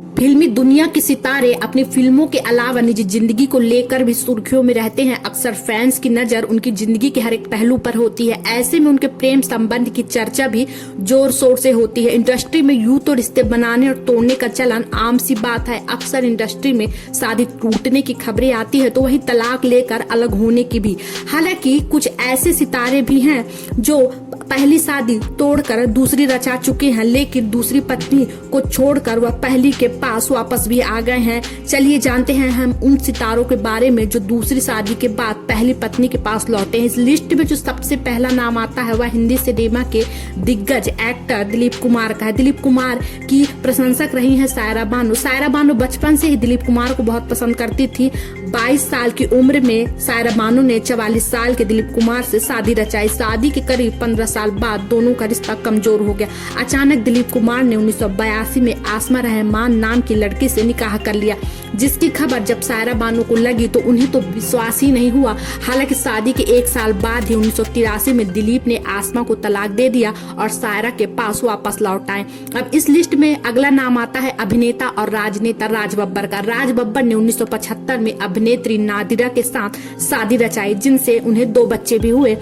फिल्मी दुनिया के सितारे अपनी फिल्मों के अलावा निजी जिंदगी को लेकर भी सुर्खियों में रहते हैं। अक्सर फैंस की नजर उनकी जिंदगी के हर एक पहलू पर होती है। ऐसे में उनके प्रेम संबंध की चर्चा भी जोर शोर से होती है। इंडस्ट्री में यूं तो रिश्ते बनाने और तोड़ने का चलन आम सी बात है। अक्सर इंडस्ट्री में शादी टूटने की खबरें आती है तो वही तलाक लेकर अलग होने की भी। हालांकि कुछ ऐसे सितारे भी हैं जो पहली शादी तोड़कर दूसरी रचा चुके हैं, लेकिन दूसरी पत्नी को छोड़कर वह पहली के पास वापस भी आ गए हैं। चलिए जानते हैं हम उन सितारों के बारे में जो दूसरी शादी के बाद पहली पत्नी के पास लौटे हैं। इस लिस्ट में जो सबसे पहला नाम आता है वह हिंदी सिनेमा के दिग्गज एक्टर दिलीप कुमार का है। दिलीप कुमार की प्रशंसक रही हैं सायरा बानो। सायरा बानो बचपन से ही दिलीप कुमार को बहुत पसंद करती थी। 22 साल की उम्र में सायरा बानो ने 44 साल के दिलीप कुमार से शादी रचाई। शादी के करीब 15 साल बाद दोनों का रिश्ता कमजोर हो गया। अचानक दिलीप कुमार ने 1982 में आसमा रहमान नाम की लड़की से निकाह कर लिया, जिसकी खबर जब सायरा बानो को लगी तो उन्हें तो विश्वास ही नहीं हुआ। हालांकि शादी के 1 साल बाद ही 1983 में दिलीप ने आसमा को तलाक दे दिया और सायरा के पास वापस लौट आए। अब इस लिस्ट में अगला नाम आता है अभिनेता और राजनेता राज बब्बर का। राज बब्बर ने 1975 में अभिनेत्री नादिरा के साथ शादी रचाई, जिनसे उन्हें 2 बच्चे भी हुए।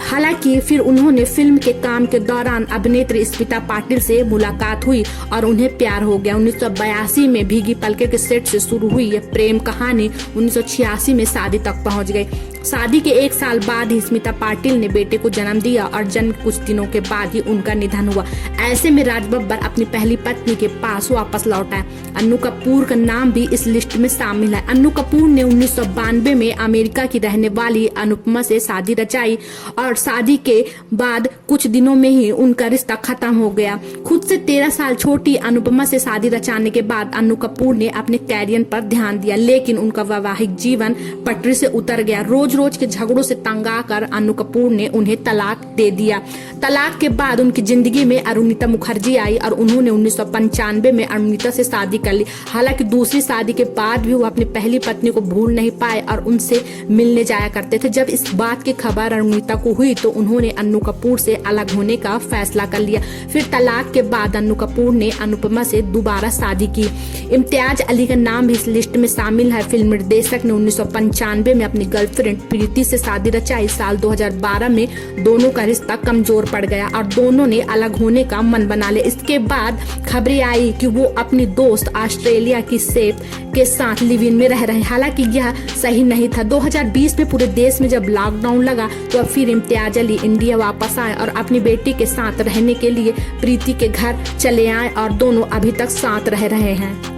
हालांकि फिर उन्होंने फिल्म के काम के दौरान अभिनेत्री स्मिता पाटिल से मुलाकात हुई और उन्हें प्यार हो गया। 1982 में भीगी पलके के सेट से शुरू हुई यह प्रेम कहानी 1986 में शादी तक पहुंच गई। शादी के 1 साल बाद ही स्मिता पाटिल ने बेटे को जन्म दिया और जन्म कुछ दिनों के बाद ही उनका निधन हुआ। ऐसे में राज बब्बर अपनी पहली पत्नी के पास वापस लौट आए। अन्नू कपूर का नाम भी इस लिस्ट में शामिल है। अन्नू कपूर ने 1992 में अमेरिका की रहने वाली अनुपमा से शादी रचाई और शादी के बाद कुछ दिनों में ही उनका रिश्ता खत्म हो गया। खुद से 13 साल छोटी अनुपमा से शादी रचाने के बाद अन्नू कपूर ने अपने कैरियर पर ध्यान दिया, लेकिन उनका वैवाहिक जीवन पटरी से उतर गया। रोज के झगड़ों से तंग आकर अन्नू कपूर ने उन्हें तलाक दे दिया। तलाक के बाद उनकी जिंदगी में अरुणिता मुखर्जी आई और उन्होंने 1995 में अरुणिता से शादी कर ली। हालांकि दूसरी शादी के बाद भी वो अपनी पहली पत्नी को भूल नहीं पाए और उनसे मिलने जाया करते थे। जब इस बात की खबर अरुणिता को हुई तो उन्होंने अन्नू कपूर से अलग होने का फैसला कर लिया। फिर तलाक के बाद अन्नू कपूर ने अनुपमा से दोबारा शादी की। इम्तियाज अली का नाम भी इस लिस्ट में शामिल है। फिल्म निर्देशक ने 1995 में अपनी गर्लफ्रेंड प्रीति से शादी रचाई। साल 2012 में दोनों का रिश्ता कमजोर पड़ गया और दोनों ने अलग होने का मन बना लिया। इसके बाद खबरें आई कि वो अपनी दोस्त ऑस्ट्रेलिया की सेफ के साथ लिव इन में रह रहे हैं। हालांकि यह सही नहीं था। 2020 में पूरे देश में जब लॉकडाउन लगा तो अब फिर इम्तियाज अली इंडिया वापस आए और अपनी बेटी के साथ रहने के लिए प्रीति के घर चले आए और दोनों अभी तक साथ रह रहे हैं।